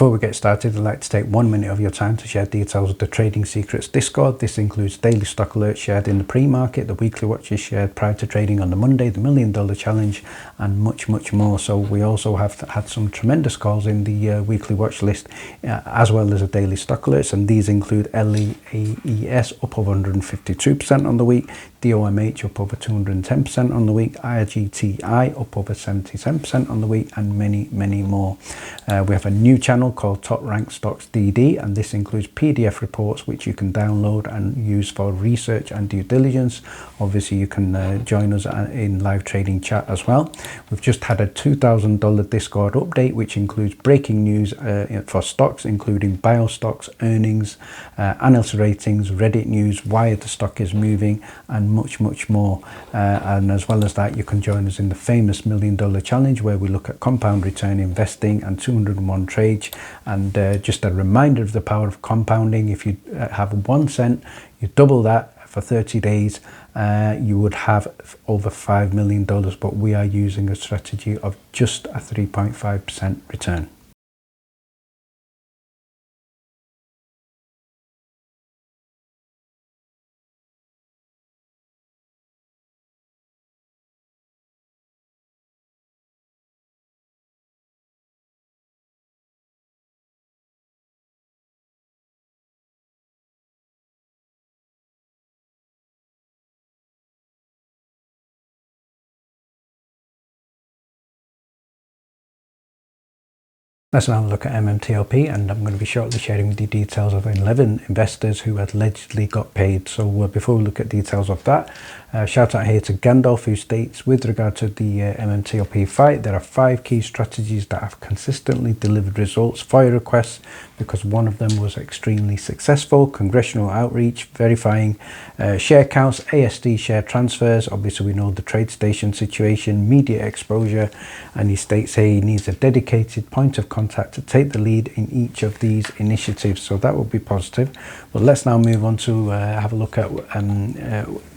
Before we get started, I'd like to take 1 minute of your time to share details of the Trading Secrets Discord. This includes daily stock alerts shared in the pre-market, the weekly watches shared prior to trading on the Monday, the $1 Million Challenge, and much more. So we also have had some tremendous calls in the weekly watch list, as well as the daily stock alerts, and these include LEAES up over 152% on the week, DOMH up over 210% on the week, IGTI up over 77% on the week, and many more. We have a new channel called Top Rank Stocks DD, and this includes PDF reports which you can download and use for research and due diligence. Obviously you can join us in live trading chat as well. We've just had a $2,000 Discord update which includes breaking news for stocks, including bio stocks, earnings, analyst ratings, Reddit news, why the stock is moving, and much more. And as well as that, you can join us in the famous $1 Million Challenge, where we look at compound return investing and 201 trades. And just a reminder of the power of compounding: if you have 1 cent, you double that for 30 days, you would have over $5 million. But we are using a strategy of just a 3.5% return. Let's now have a look at MMTLP, and I'm going to be shortly sharing with you details of 11 investors who allegedly got paid. So before we look at details of that, shout out here to Gandalf, who states, with regard to the MMTLP fight, there are 5 key strategies that have consistently delivered results for your requests, because one of them was extremely successful: congressional outreach, verifying share counts, ASD share transfers, obviously we know the trade station situation, media exposure, and he states here he needs a dedicated point of contact to take the lead in each of these initiatives. So that would be positive. But let's now move on to have a look at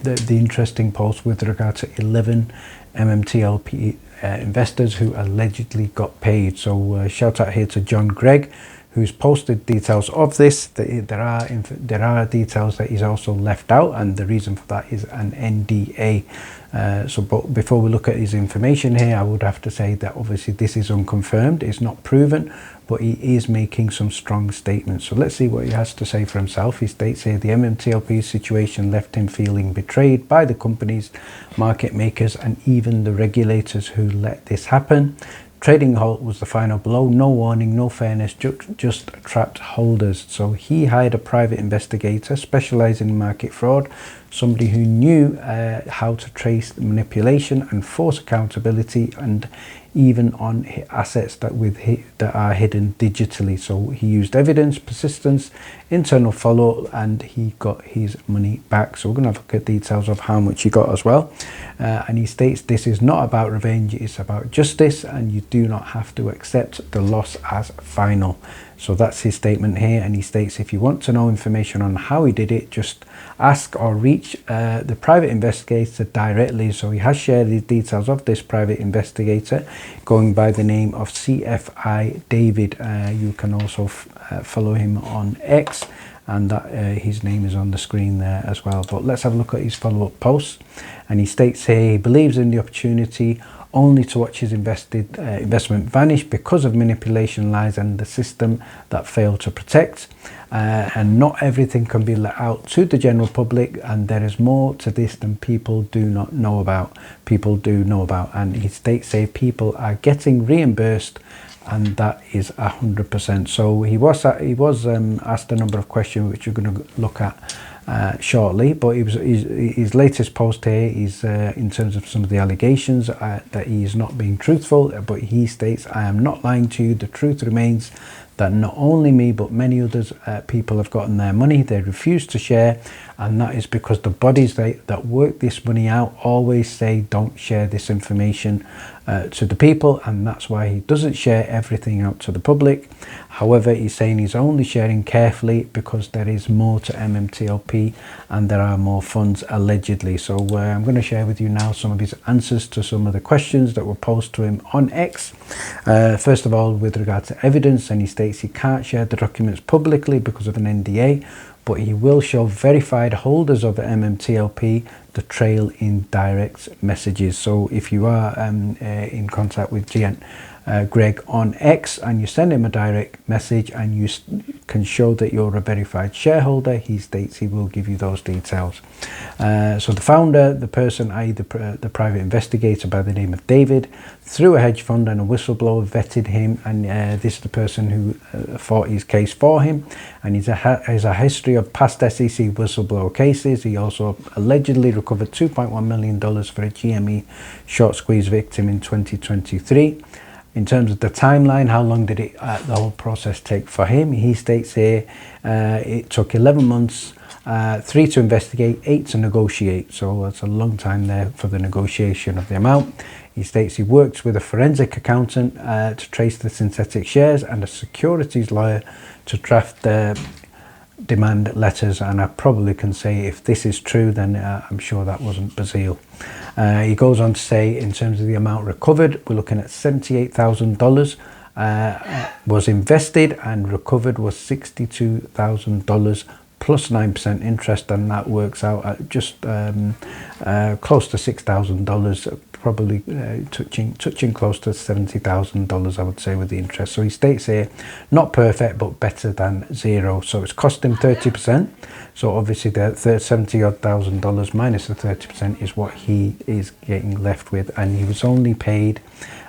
the interesting post with regard to 11 MMTLP investors who allegedly got paid. So shout out here to John Gregg, who's posted details of this. There are details that he's also left out, and the reason for that is an NDA. But before we look at his information here, I would have to say that obviously this is unconfirmed, it's not proven, but he is making some strong statements. So let's see what he has to say for himself. He states here, the MMTLP situation left him feeling betrayed by the companies, market makers, and even the regulators who let this happen. Trading halt was the final blow. No warning, no fairness, just trapped holders. So he hired a private investigator specializing in market fraud, somebody who knew how to trace manipulation and force accountability, and even on assets that are hidden digitally. So he used evidence, persistence, internal follow, and he got his money back. So we're going to have a look at details of how much he got as well. And he states this is not about revenge, it's about justice, and you do not have to accept the loss as final. So that's his statement here, and he states if you want to know information on how he did it, just ask or reach the private investigator directly. So he has shared the details of this private investigator going by the name of CFI David. You can also follow him on X, and his name is on the screen there as well. But let's have a look at his follow-up post, and he states here he believes in the opportunity only to watch his investment vanish because of manipulation, lies, and the system that failed to protect. And not everything can be let out to the general public, and there is more to this than people do not know about. People do know about, and he states say people are getting reimbursed, and that is 100%. So he was asked a number of questions which we're going to look at shortly, but his latest post here is in terms of some of the allegations that he is not being truthful, but he states, I am not lying to you, the truth remains that not only me but many others people have gotten their money. They refuse to share, and that is because the bodies that work this money out always say don't share this information to the people, and that's why he doesn't share everything out to the public. However, he's saying he's only sharing carefully because there is more to MMTLP and there are more funds allegedly. So I'm going to share with you now some of his answers to some of the questions that were posed to him on X. First of all, with regard to evidence, and he states states he can't share the documents publicly because of an NDA, but he will show verified holders of MMTLP the trail in direct messages. So if you are in contact with Greg on X and you send him a direct message and you can show that you're a verified shareholder, he states he will give you those details. So the founder, the person, i.e. the private investigator by the name of David, through a hedge fund and a whistleblower, vetted him, and this is the person who fought his case for him, and he has a history of past SEC whistleblower cases. He also allegedly recovered $2.1 million for a GME short squeeze victim in 2023. In terms of the timeline, how long did the whole process take for him? He states here it took 11 months, 3 to investigate, 8 to negotiate. So that's a long time there for the negotiation of the amount. He states he worked with a forensic accountant to trace the synthetic shares and a securities lawyer to draft the demand letters, and I probably can say if this is true, then I'm sure that wasn't Bazile. He goes on to say, in terms of the amount recovered, we're looking at $78,000 was invested, and recovered was $62,000 plus 9% interest, and that works out at just close to $6,000, probably touching close to $70,000, I would say, with the interest. So he states here, not perfect, but better than zero. So it's cost him 30%. So obviously the $70,000 minus the 30% is what he is getting left with, and he was only paid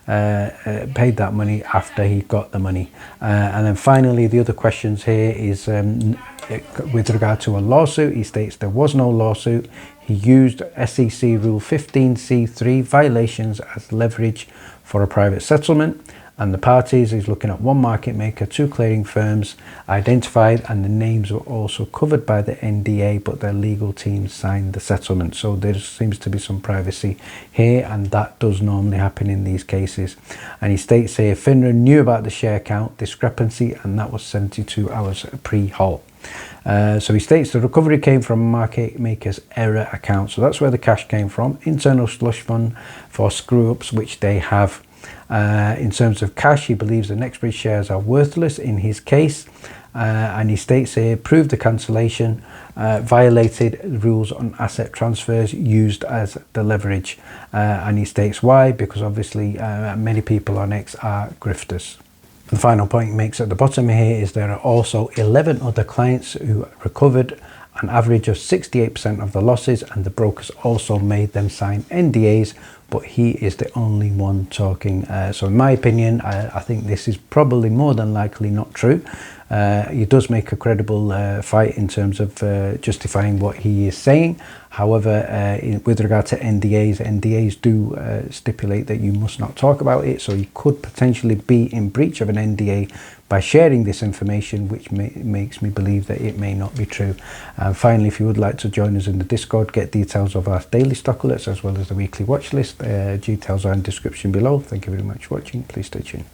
that money after he got the money. And then finally, the other questions here is with regard to a lawsuit. He states there was no lawsuit. He used SEC Rule 15C3 violations as leverage for a private settlement, and the parties, he's looking at 1 market maker, 2 clearing firms identified, and the names were also covered by the NDA, but their legal team signed the settlement. So there seems to be some privacy here, and that does normally happen in these cases. And he states here FINRA knew about the share count discrepancy, and that was 72 hours pre-halt. So he states the recovery came from a market maker's error account. So that's where the cash came from, internal slush fund for screw-ups, which they have. In terms of cash, he believes the Nextbridge shares are worthless in his case, and he states here proved the cancellation violated rules on asset transfers used as the leverage, and he states why, because obviously many people on X are grifters. The final point he makes at the bottom here is there are also 11 other clients who recovered an average of 68% of the losses, and the brokers also made them sign NDAs, but he is the only one talking. So in my opinion, I think this is probably more than likely not true. He does make a credible fight in terms of justifying what he is saying. However, with regard to NDAs do stipulate that you must not talk about it, so he could potentially be in breach of an NDA by sharing this information, which makes me believe that it may not be true. And finally, if you would like to join us in the Discord, get details of our daily stock alerts as well as the weekly watch list, details are in the description below. Thank you very much for watching. Please stay tuned.